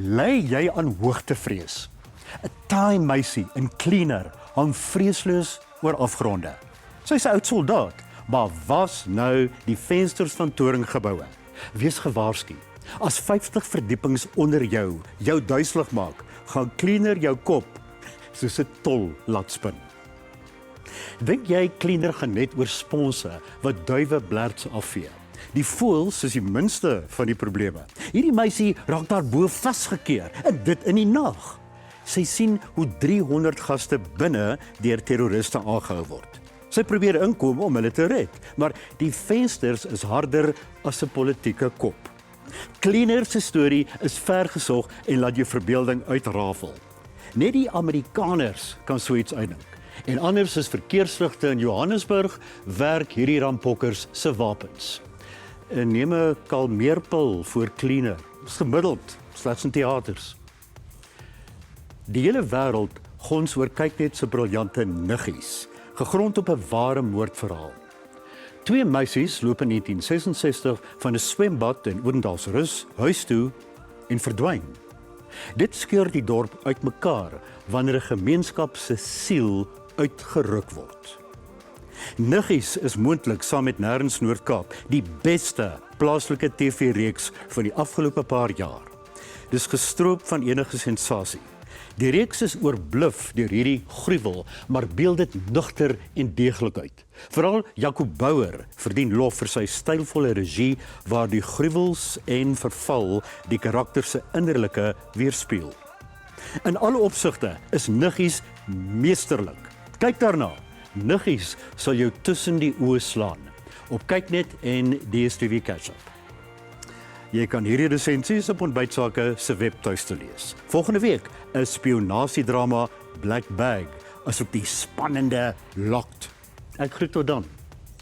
Ly jy aan hoogtevrees? 'n Taai meisie in Cleaner hang vreesloos oor afgronde. Sy's 'n oud soldaat, maar was nou die vensters van toringgebouwe. Wees gewaarsku. As 50 verdiepings onder jou duiselig maak, gaan Cleaner jou kop soos 'n tol laat spin. Dink jy Cleaner gaan net oor sponse wat duwe blerts afvee? Die voëls is die minste van die probleme. Hierdie meisie raak daarbo vasgekeer, en dit in die nag. Sy sien hoe 300 gaste binne deur terroriste aangehou word. Sy probeer inkom om hulle te red, maar die vensters is harder as 'n politieke kop. Cleaner se storie is vergesog en laat jou verbeelding uitrafel. Net die Amerikaners kan so iets uitdink. En anders is verkeersligte in Johannesburg werk hierdie rampokkers se wapens. Neem 'n kalmeerpil voor Cleaner. Dis gemiddeld, slegs in teaters. Die hele wêreld gons oor Kyknet se briljante niggies, gegrond op 'n ware moordverhaal. 2 meisies loop in 1966 van 'n swembad in Odendaalsrus huis toe en verdwyn. Dit skeur die dorp uitmekaar wanneer 'n gemeenskap se siel uitgeruk word. Niggies is moontlik saam met Nêrens Noord-Kaap die beste plaaslike TV-reeks van die afgelope paar jaar. Dis gestroop van enige sensasie. Die reeks is oorbluf deur hierdie gruwel, maar beeld dit nugter en deeglik uit. Veral Jaco Bouwer verdien lof vir sy stylvolle regie waar die gruwels en verval die karakter se innerlike weerspieël. In alle opsigte is Niggies meesterlik. Kyk daarna. Niggies sal jou tussen die oë slaan op Kyknet en DStv Catch-up. Jy kan hierdie resensies op Ontbytsake se webtuiste lees. Volgende week is spionasiedrama Black Bag, asook die spannende Locked. Ek groet tot dan.